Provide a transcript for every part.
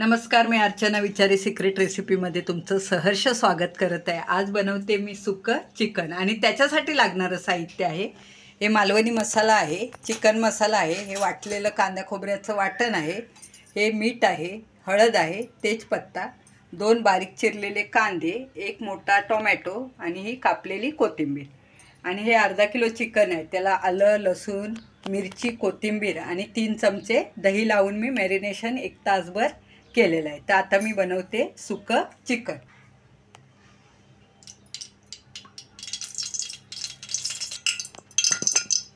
नमस्कार, मी अर्चना विचारे सिक्रेट रेसिपीमध्ये तुमचं सहर्ष स्वागत करत आहे। आज बनवते मी सुकं चिकन आणि त्याच्यासाठी लागणारं साहित्य आहे हे मालवणी मसाला आहे, चिकन मसाला आहे, हे वाटलेलं कांदा खोबऱ्याचं वाटण आहे, हे मीठ आहे, हळद आहे, तेजपत्ता, 2 बारीक चिरलेले कांदे, 1 मोठा टोमॅटो आणि ही कापलेली कोथिंबीर। आणि हे अर्धा किलो चिकन आहे, त्याला आलं, लसूण, मिरची, कोथिंबीर आणि 3 चमचे दही लावून मी मॅरिनेशन 1 तासभर केलेलं आहे। तर आता मी बनवते सुकं चिकन।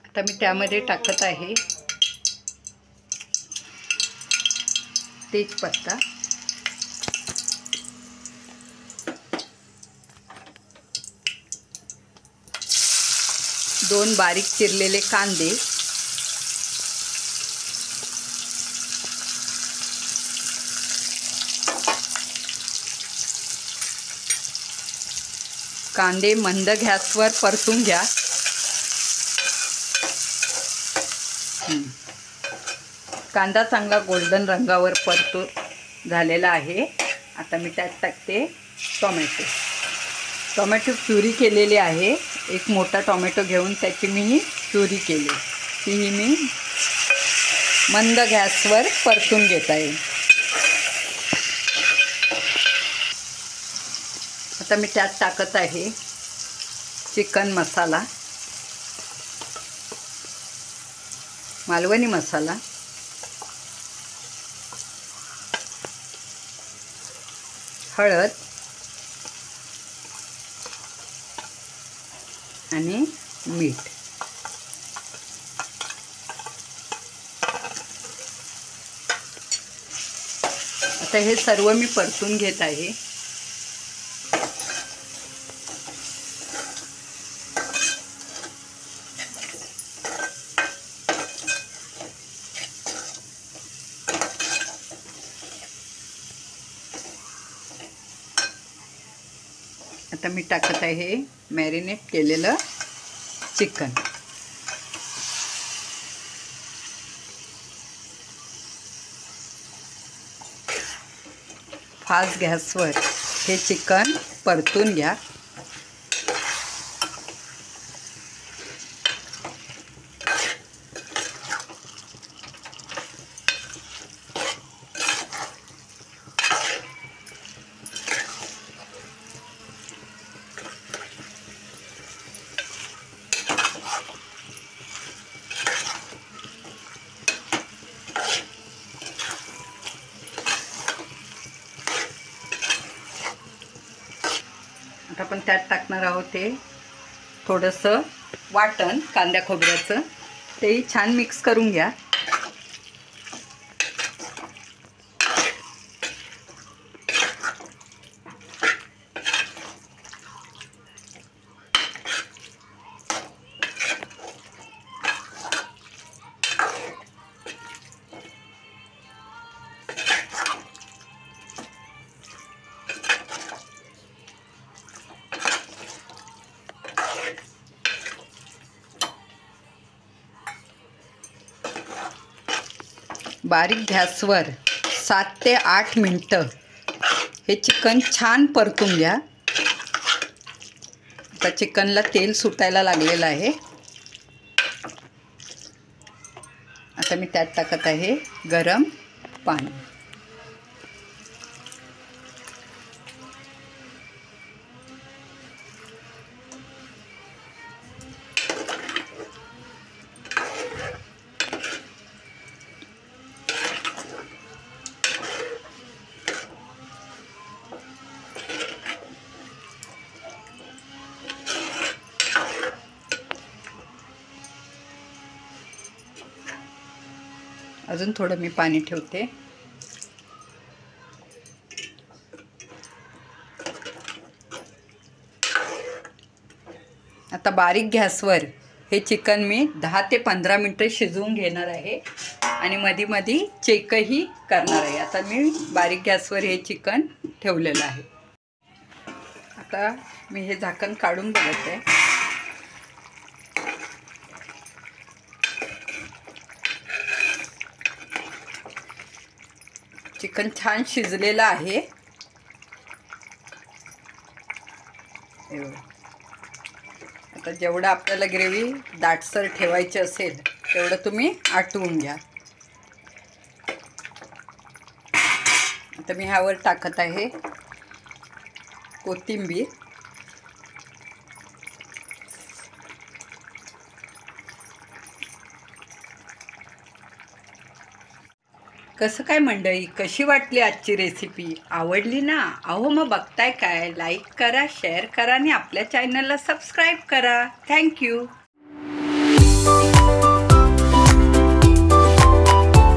आता मी त्यामध्ये टाकत आहे तेजपत्ता, दोन बारीक चिरलेले कांदे, कांदे मंद गॅसवर परतून घ्या। कांदा चांगला गोल्डन रंगावर परतून झालेला आहे। आता मी त्यात टाकते टोमॅटो प्युरी केलेली आहे। एक मोठा टोमॅटो घेऊन त्याची मी प्युरी केली, तीही मी मंद गॅसवर परतून घेत आहे। आता मी त्यात टाकत आहे चिकन मसाला, मालवणी मसाला, हळद आणि मीठ। आता हे सर्व मी परतून घेत आहे। आता मी टाकत आहे मॅरिनेट केलेलं चिकन। फास्ट गॅसवर हे चिकन परतून घ्या। आता आपण त्यात टाकणार आहोत ते थोडंसं वाटण कांद्या खोबऱ्याचं, तेही छान मिक्स करून घ्या। बारीक गॅसवर 7 ते 8 मिनटं हे चिकन छान परतून घ्या। आता चिकनला तेल सुटायला लागलेलं आहे। आता मी त्यात टाकत आहे गरम पाणी। अजून थोडं मी पाणी ठेवते। आता बारीक गॅसवर हे चिकन मी 10 ते 15 मिनिटं शिजवून घेणार आहे आणि मध्ये मध्ये चेकही करणार आहे। आता मी बारीक गॅसवर हे चिकन ठेवलेलं आहे। आता मी हे झाकण काढून बघत आहे। चिकन छान शिजलेलं आहे. आता जेवढं आपल्याला ग्रेव्ही दाटसर ठेवायची असेल तेवढं तुम्ही आटवून घ्या. आता मी ह्यावर टाकत आहे कोथिंबीर. कसं काय मंडळी, कशी वाटली आजची रेसिपी? आवडली ना? अहो मग बघताय काय, लाईक करा, शेअर करा आणि आपल्या चॅनलला सबस्क्राईब करा. थँक्यू.